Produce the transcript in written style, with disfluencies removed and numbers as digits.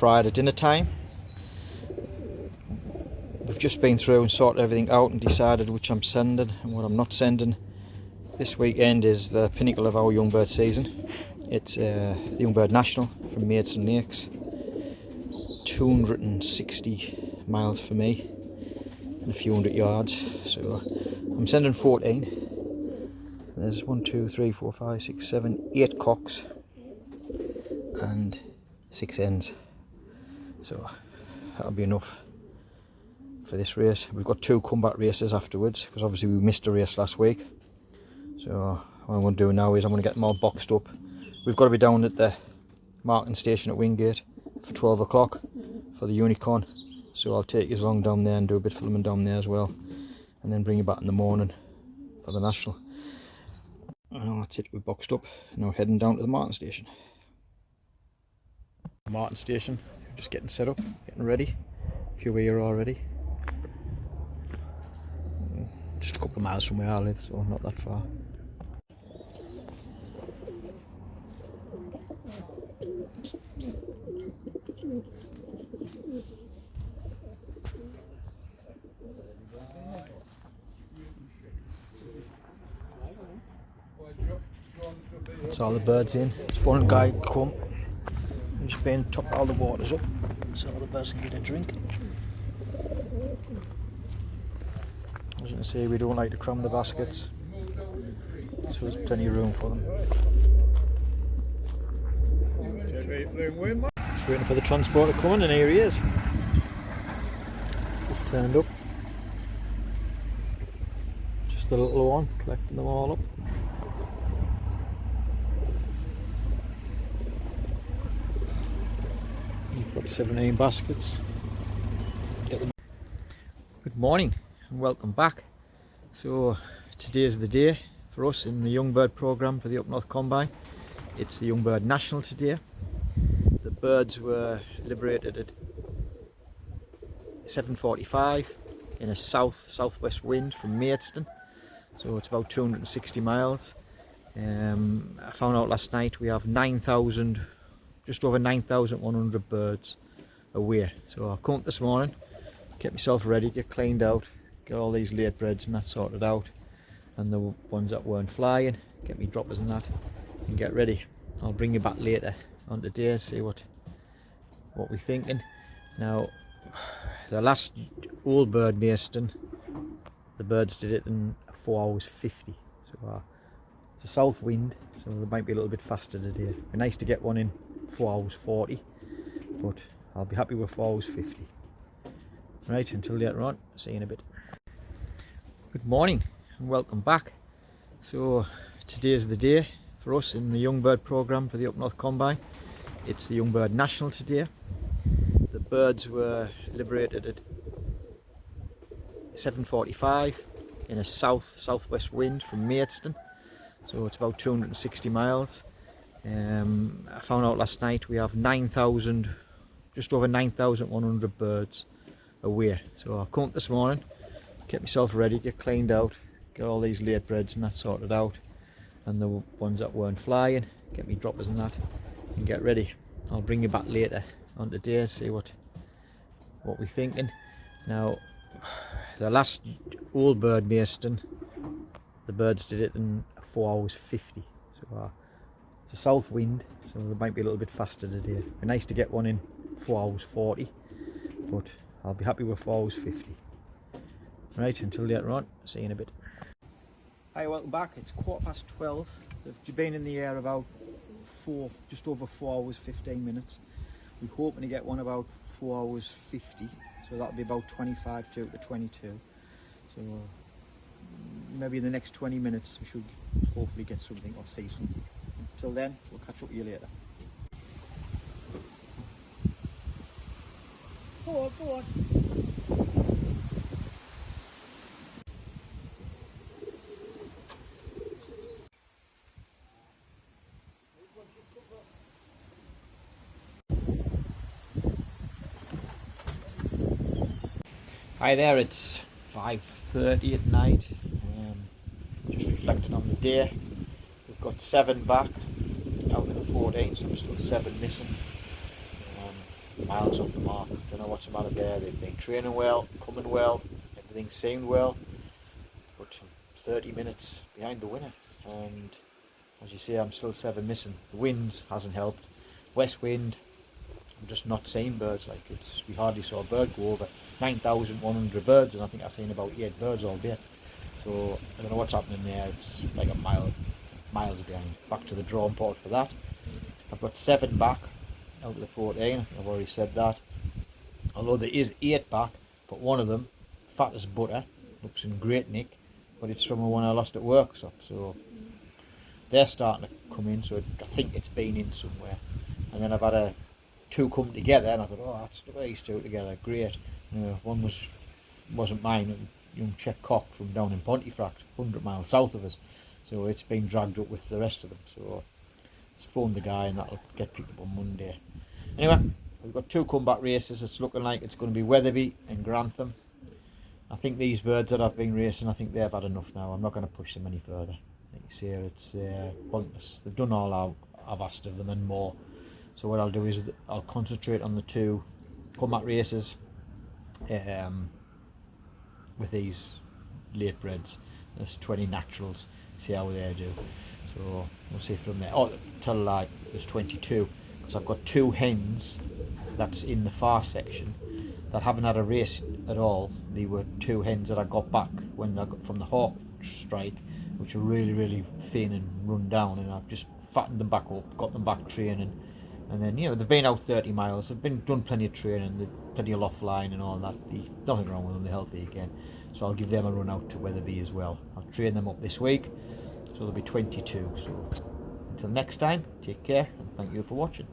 Friday dinner time. We've just been through and sorted everything out and decided which I'm sending and what I'm not sending. This weekend is the pinnacle of our young bird season. It's the Young Bird National from Maidstone Lakes. 260 miles for me and a few hundred yards. So I'm sending 14. There's 1, 2, 3, 4, 5, 6, 7, 8 cocks and 6 hens. So that'll be enough for this race. We've got 2 comeback races afterwards because obviously we missed a race last week. So what I'm going to do now is I'm going to get them all boxed up. We've got to be down at the marketing station at Wingate for 12 o'clock for the unicorn. So I'll take you along down there and do a bit of filming down there as well, and then bring you back in the morning for the national. And that's it, we're boxed up. Now heading down to the marketing station. Marketing station, just getting set up, getting ready. A few here already. Just a couple of miles from where I live, so not that far. That's all the birds in. There's one guy come. He's been topped all the waters up so the birds can get a drink. As you can see, we don't like to cram the baskets, so there's plenty of room for them. Just waiting for the transporter coming, and here he is. Just turned up. Just the little one, collecting them all up. We've got 17 baskets. Good morning and welcome back. So today is the day for us in the Young Bird programme for the Up North Combine. It's the Young Bird National today. The birds were liberated at 7:45 in a southwest wind from Maidstone. So it's about 260 miles. I found out last night we have just over 9,100 birds away. So I've come up this morning, get myself ready, get cleaned out, get all these late breds and that sorted out, and the ones that weren't flying, get me droppers and that, and get ready. I'll bring you back later on today, see what we're thinking. Now, the last old bird Maidstone, the birds did it in 4 hours 50. So it's a south wind, so they might be a little bit faster today. It'd be nice to get one in 4 hours 40, but I'll be happy with 4 hours 50. Right, until later on, see you in a bit. Good morning and welcome back. So today is the day for us in the Young Bird programme for the Up North Combine. It's the Young Bird National today. The birds were liberated at 7:45 in a southwest wind from Maidstone. So it's about 260 miles. I found out last night we have just over 9,100 birds away. So I've come up this morning, get myself ready, get cleaned out, get all these late breds and that sorted out, and the ones that weren't flying, get me droppers and that, and get ready. I'll bring you back later on today, see what we're thinking. Now, the last old bird Maidstone, the birds did it in 4 hours 50. So it's a south wind, so they might be a little bit faster today. It'd be nice to get one in 4 hours 40, but I'll be happy with 4 hours 50. Right, until later on, see you in a bit. Hi, welcome back. It's 12:15. They've been in the air about just over 4 hours 15 minutes. We're hoping to get one about 4 hours 50, so that'll be about 25 to 22. So maybe in the next 20 minutes we should hopefully get something or see something. Until then, we'll catch up with you later. Go on. Hi there, it's 5:30 at night. Just reflecting on the day. We've got 7 back out of the 14, so there's still 7 missing. miles off the mark. Don't know what's the matter there. They've been training well, coming well, everything seemed well, but 30 minutes behind the winner. And as you see, I'm still 7 missing. The winds hasn't helped. West wind, I'm just not seeing birds. Like, we hardly saw a bird go over. 9,100 birds, and I think I've seen about 8 birds all day. So I don't know what's happening there. It's like miles behind. Back to the drawing board for that. I've got 7 back out of the 14. I've already said that. Although there is 8 back, but one of them, fat as butter, looks in great nick, but it's from one I lost at workshop. So they're starting to come in. So I think it's been in somewhere. And then I've had 2 come together, and I thought, oh, look at these 2 together, great. One wasn't mine, young Czech cock from down in Pontefract, 100 miles south of us. So it's been dragged up with the rest of them. So let's phone the guy, and that'll get picked up on Monday. Anyway, we've got 2 comeback races. It's looking like it's going to be Weatherby and Grantham. I think these birds that I've been racing, I think they've had enough now. I'm not going to push them any further. Like you see here, it's pointless. They've done all I've asked of them and more. So what I'll do is I'll concentrate on the 2 comeback races with these late breds. There's 20 naturals, see how they do. So we'll see from there. Oh, tell a lie, there's 22, because I've got 2 hens that's in the far section that haven't had a race at all. They were 2 hens that I got back when I got from the hawk strike, which are really, really thin and run down, and I've just fattened them back up, got them back training. And then, they've been out 30 miles, they've done plenty of training, plenty of offline and all that. Nothing wrong with them, they're healthy again. So I'll give them a run out to Weatherby as well. I'll train them up this week, so there'll be 22. So until next time, take care, and thank you for watching.